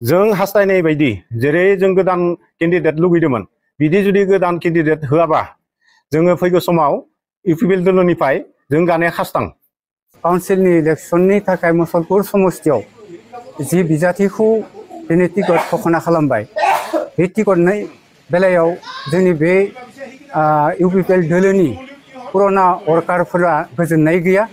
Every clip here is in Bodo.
जों हास्थायनाय बायदि जेरै जों गोदान केन्डिडेट लुगैदोंमोन बिदि जुदि गोदान केन्डिडेट होआबा जोङो फैगौ समाव इउपिपिएल दलनिफ्राय जों गानाया खास्तां काउन्सिलनि इलेक्सननि थाखाय मुसलपुर समस्तियाव जि बिजाथिखौ दिनै टिकट घोषणा खालामबाय बे टिकटनि बेलायाव जोंनि बे इउपिपिएल दोलोनि पुराना वर्कारफोरा गोजोननाय गैया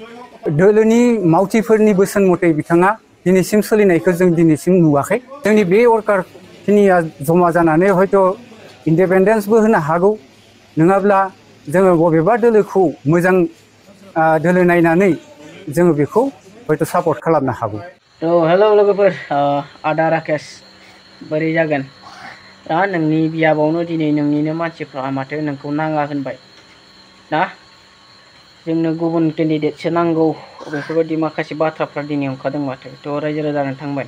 दोलोनि मावथिफोरनि बोसोन मथे बिथाङा दिनैसिम सोलिनायखौ जों दिनैसिम नुवाखै जोंनि बे वर्कारखिनिया जमा जानानै हयथ' इन्डिपेन्डेन्सबो होनो हागौ नङाब्ला जोङो बबेबा दोलोखौ मोजां दोलो नायनानै जोङो बेखौ हयथ' सापर्ट खालामनो हागौ। हेलौ लोगोफोर आदा राकेश बोरै जागोन दा नोंनि बियाबावनो दिनै नोंनिनो मानसिफ्रा माथो नोंखौ नाङा होनबाय ना जोंनो गुबुन केन्डिडेटसो नांगौ बेफोरबायदि माखासे बाथ्राफ्रा दिनै ओंखारदों माथो थ' रायजो राजानो थांबाय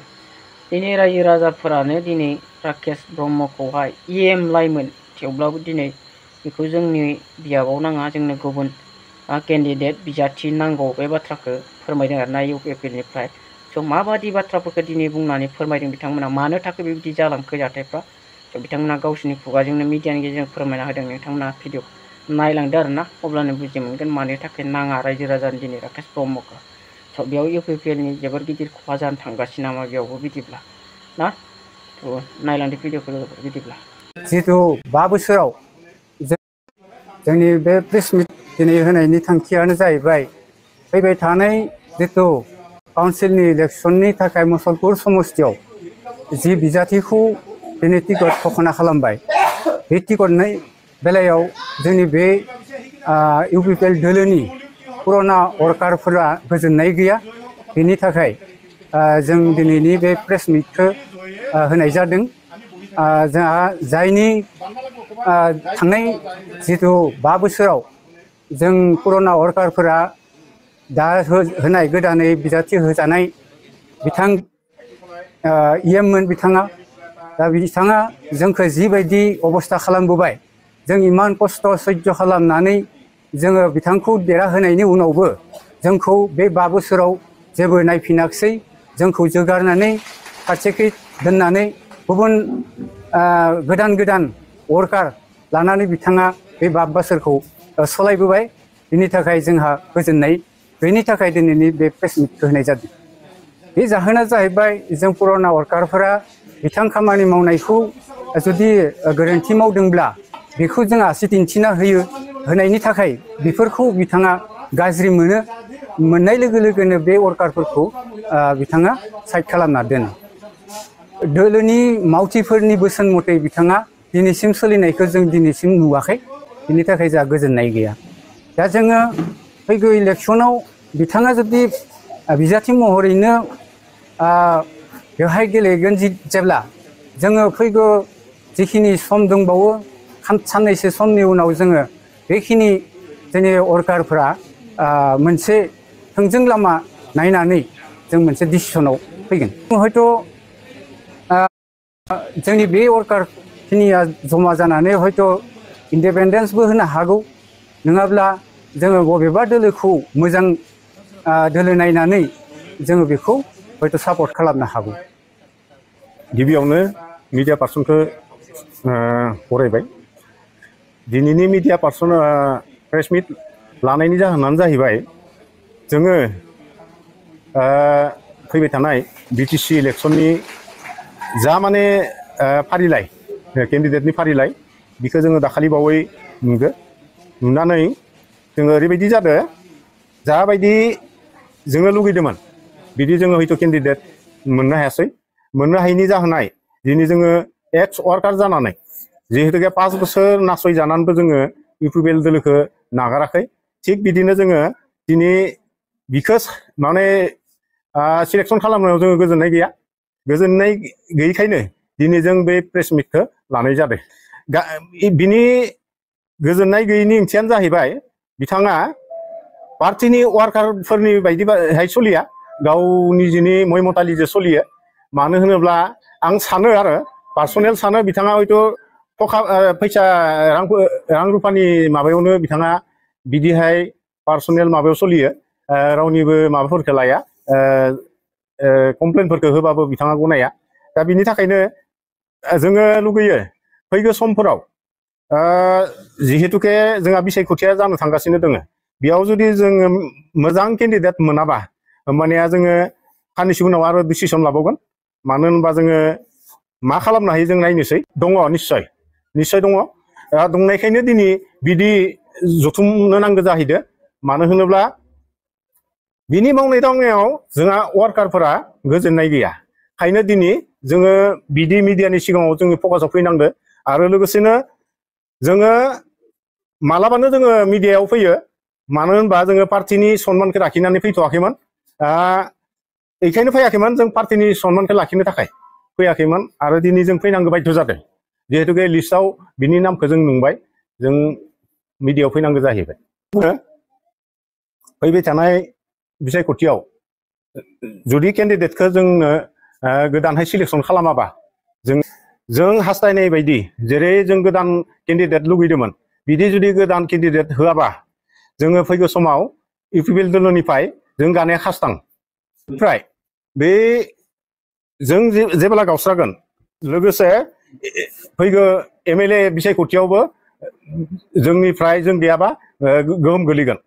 दिनै रायजो राजाफोरानो दिनै राकेश ब्रह्मखौहाय EM लाइमोन थेवब्लाबो दिनै बेखौ जोंनि बियाबाव नाङा जोंनो गुबुन केन्डिडेट बिजाथि नांगौ बे बाथ्राखौ फोरमायदों आरोना इउपिपिएलनिफ्राय स' माबादि बाथ्राफोरखौ दिनै बुंनानै फोरमायदों बिथांमोना मानो थाखाय बेबायदि जालांखो जाथायफ्रा स' बिथांमोना गावसोरनि खुगाजोंनो मिडियानि गेजेरजों फोरमायना होदों नोंथांमोना भिडिअ नायलांदो आरोना अब्लानो बुजि मोनगोन मानि थाखाय नाङा रायजो राजानि दिनै राकेश ब्रह्मखौ स' बेयाव इउपिपिएलनि जोबोर गिदिर खहा जानो थांगासिनो नामा बेयावबो बिदिब्ला ना थ' नायलांदो भिडिअखौ बिदिब्ला जिहेतु 5 बोसोराव जोंनि बे प्रेस मिट दिनै होनायनि थांखियानो जाहैबाय फैबाय थानाय जितु काउन्सिलनि इलेक्सननि थाखाय मुसलपुर समस्तियाव जि बिजाथिखौ दिनै टिकट घोषणा खालामबाय बे टिकटनि बेलायाव जोंनि बे इउपिपिएल दोलोनि पुराना वर्कारफोरा गोजोननाय गैया बेनि थाखाय जों दिनैनि बे प्रेस मिटखौ होनाय जादों जोंहा जायनि थांनाय जितु 5 बोसोराव जों पुराना वर्कारफोरा दा होनाय गोदानै बिजाथि होजानाय बिथां EMमोन बिथाङा दा बिथाङा जोंखौ जिबायदि अबस्था खालामबोबाय जों इमान खस्थ' सैज्य खालामनानै जोङो बिथांखौ देरहाहोनायनि उनावबो जोंखौ बे 5 बोसोराव जेबो नायफिनाखिसै जोंखौ जोगारनानै फारसेखै दोननानै गुबुन गोदान वर्कार लानानै बिथाङा बे 5 बोसोरखौ सालायबोबाय बिनि थाखाय जोंहा गोजोननाय बेनि थाखाय दिनैनि बे प्रेस मिटखौ होनाय जादों बे जाहोना जाहैबाय जों पुराना वर्कारफोरा बिथां खामानि मावनायखौ जुदि गोरोन्थि मावदोंब्ला बेखौ जों आसि दिन्थिना होनायनि थाखाय बेफोरखौ बिथाङा गाज्रि मोननाय लोगो लोगोनो बे वर्कारफोरखौ बिथाङा साइड खालामना दोनो दोलोनि मावथिफोरनि बोसोन मथे बिथाङा दिनैसिम सोलिनायखौ जों दिनैसिम नुवाखै बिनि थाखाय जोंहा गोजोननाय गैया दा जोङो फैगौ इलेक्सनाव बिथाङा जुदि बिजाथि महरैनो बेवहाय गेलेगोन जेब्ला जोङो फैगौ जिखिनि सम दंबावो साननैसो समनि उनाव जोङो बेखिनि जोंनि वर्कारफोरा मोनसे थोंजों लामा नायनानै जों मोनसे डिसिसनाव फैगोन हयथ' जोंनि बे वर्कारखिनिया जमा जानानै हयथ' इन्डिपेन्डेन्सबो होनो हागौ नङाब्ला जोङो बबेबा दोलोखौ मोजां दोलो नायनानै जोङो बेखौ हयथ' सापर्ट खालामनो हागौ। गिबियावनो मिडिया पार्सनखौ बरायबाय दिनैनि मिडिया पार्सन प्रेस मिट लानायनि जाहोनानो जाहैबाय जोङो फैबाय थानाय BTC इलेक्सननि जा माने फारिलाइ केन्डिडेटनि फारिलाइ बेखौ जोङो दाखालि बावै नुनानै जोङो ओरैबायदि जादों जाबायदि जोङो लुगैदोंमोन बिदि जोङो हयथ' केन्डिडेट मोननो हायासै मोननो हायैनि जाहोनाय दिनै जोङो एक्स वार्कार जानानै जिहेतुके 5 बोसोर नासयजानानैबो जोङो इउपिपिएल दोलोखौ नागाराखै थिग बिदिनो जोङो दिनै बिखौ माने सिलेक्सन खालामनायाव जोङो गोजोननाय गैया गोजोननाय गैयैखायनो दिनै जों बे प्रेस मिटखौ लानाय जादों बिनि गोजोननाय गैयैनि ओंथियानो जाहैबाय बिथाङा पार्टिनि वार्कारफोरनि बायदिहाय सोलिया गाव निजेनि मय मतालिजों सोलियो मानो होनोब्ला आं सानो आरो पार्सनेल सानो बिथाङा हयथ' फैसा रां रुफानि माबायावनो बिथाङा बिदिहाय पार्सनेल माबायाव सोलियो रावनिबो माबाफोरखौ लाया कमप्लेनफोरखौ होबाबो बिथाङा गनाया दा बिनि थाखायनो जोङो लुगैयो फैगौ समफोराव जिहेतुके जोंहा बिसायख'थिया जानो थांगासिनो दङ बेयाव जुदि जोङो मोजां केन्डिडेट मोनाबा होमबानिया जोङो साननैसो उनाव आरो डिसिसन लाबावगोन मानो होनबा जोङो मा खालामनो हायो जों नायनोसै दङ निस्सय दङ दंनायखायनो दिनै बिदि जथुमनो नांगौ जाहैदो मानो होनोब्ला बिनि मावनाय दांनायाव जोंहा वार्कारफोरा गोजोननाय गैया खायनो दिनै जोङो बिदि मिडियानि सिगाङाव जोङो फकासाव फैनांदो आरो लोगोसेनो जोङो मालाबानो जोङो मिडियायाव फैयो मानो होनबा जोङो पार्टिनि सनमानखौ लाखिनानै फैथ'वाखैमोन बेखायनो फैयाखैमोन जों पार्टिनि सनमानखौ लाखिनो थाखाय फैयाखैमोन आरो दिनै जों फैनांगौ बायध' जादों जिहेतुके लिस्टआव बिनि नामखौ जों नुबाय जों मिडियायाव फैनांगौ जाहैबाय फैबाय थानाय बिसायख'थियाव जुदि केन्डिडेटखौ जोंनो गोदानहाय सिलेक्सन खालामाबा जों हास्थायनाय बायदि जेरै जों गोदान केन्डिडेट लुगैदोंमोन बिदि जुदि गोदान केन्डिडेट होआबा जोङो फैगौ समाव इउपिपिएल दलनिफ्राय जों गानाया खास्तां ओमफ्राय बे जों जेब्ला गावस्रागोन लोगोसे फैगौ एमएलए बिसायख'थियावबो जोंनिफ्राय जों गैयाबा गोहोम गोलैगोन